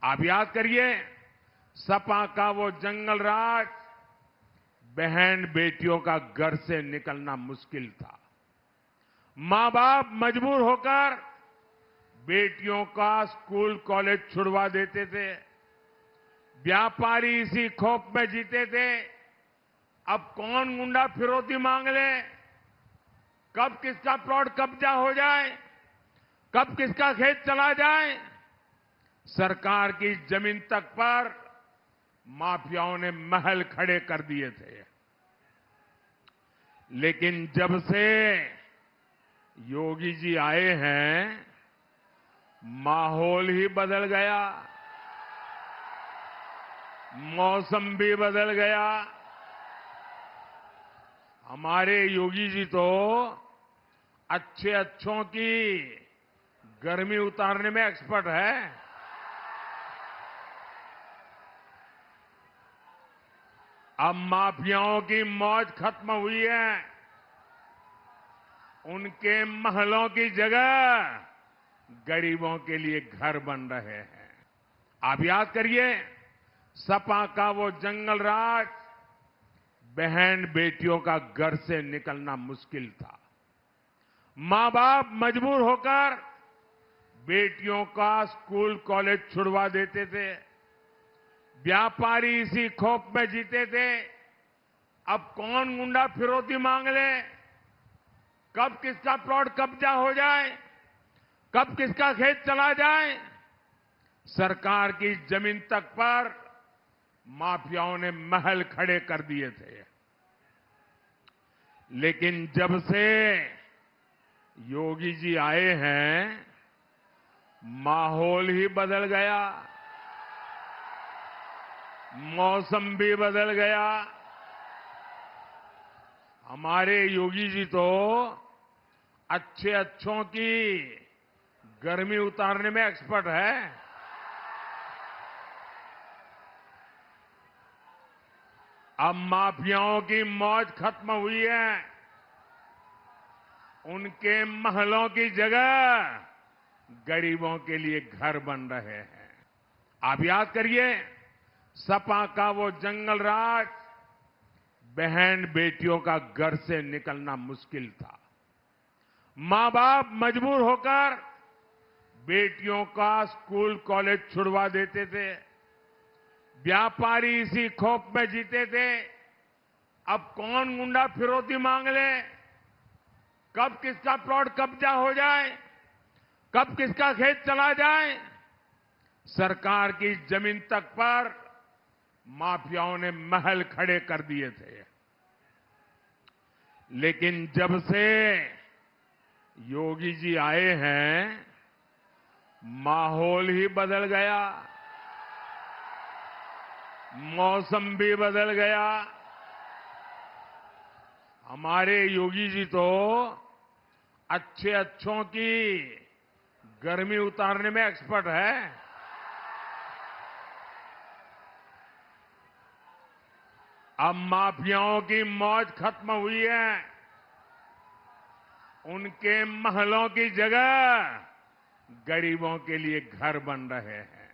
आप याद करिए, सपा का वो जंगल राज, बहन बेटियों का घर से निकलना मुश्किल था। मां बाप मजबूर होकर बेटियों का स्कूल कॉलेज छुड़वा देते थे। व्यापारी इसी खौफ में जीते थे, अब कौन गुंडा फिरौती मांग ले, कब किसका प्लॉट कब्जा हो जाए, कब किसका खेत चला जाए। सरकार की जमीन तक पर माफियाओं ने महल खड़े कर दिए थे। लेकिन जब से योगी जी आए हैं, माहौल ही बदल गया, मौसम भी बदल गया। हमारे योगी जी तो अच्छों की गर्मी उतारने में एक्सपर्ट है। अब माफियाओं की मौज खत्म हुई है, उनके महलों की जगह गरीबों के लिए घर बन रहे हैं। आप याद करिए, सपा का वो जंगल राज, बहन बेटियों का घर से निकलना मुश्किल था। मां बाप मजबूर होकर बेटियों का स्कूल कॉलेज छुड़वा देते थे। व्यापारी इसी खौफ में जीते थे, अब कौन गुंडा फिरौती मांग ले, कब किसका प्लॉट कब्जा हो जाए, कब किसका खेत चला जाए। सरकार की जमीन तक पर माफियाओं ने महल खड़े कर दिए थे। लेकिन जब से योगी जी आए हैं, माहौल ही बदल गया, मौसम भी बदल गया। हमारे योगी जी तो अच्छों की गर्मी उतारने में एक्सपर्ट है। अब माफियाओं की मौज खत्म हुई है, उनके महलों की जगह गरीबों के लिए घर बन रहे हैं। आप याद करिए, सपा का वो जंगल राज, बहन बेटियों का घर से निकलना मुश्किल था। मां बाप मजबूर होकर बेटियों का स्कूल कॉलेज छुड़वा देते थे। व्यापारी इसी खौफ में जीते थे, अब कौन गुंडा फिरौती मांग ले, कब किसका प्लॉट कब्जा हो जाए, कब किसका खेत चला जाए। सरकार की जमीन तक पर माफियाओं ने महल खड़े कर दिए थे। लेकिन जब से योगी जी आए हैं, माहौल ही बदल गया, मौसम भी बदल गया। हमारे योगी जी तो अच्छों की गर्मी उतारने में एक्सपर्ट है। अब माफियाओं की मौज खत्म हुई है, उनके महलों की जगह गरीबों के लिए घर बन रहे हैं।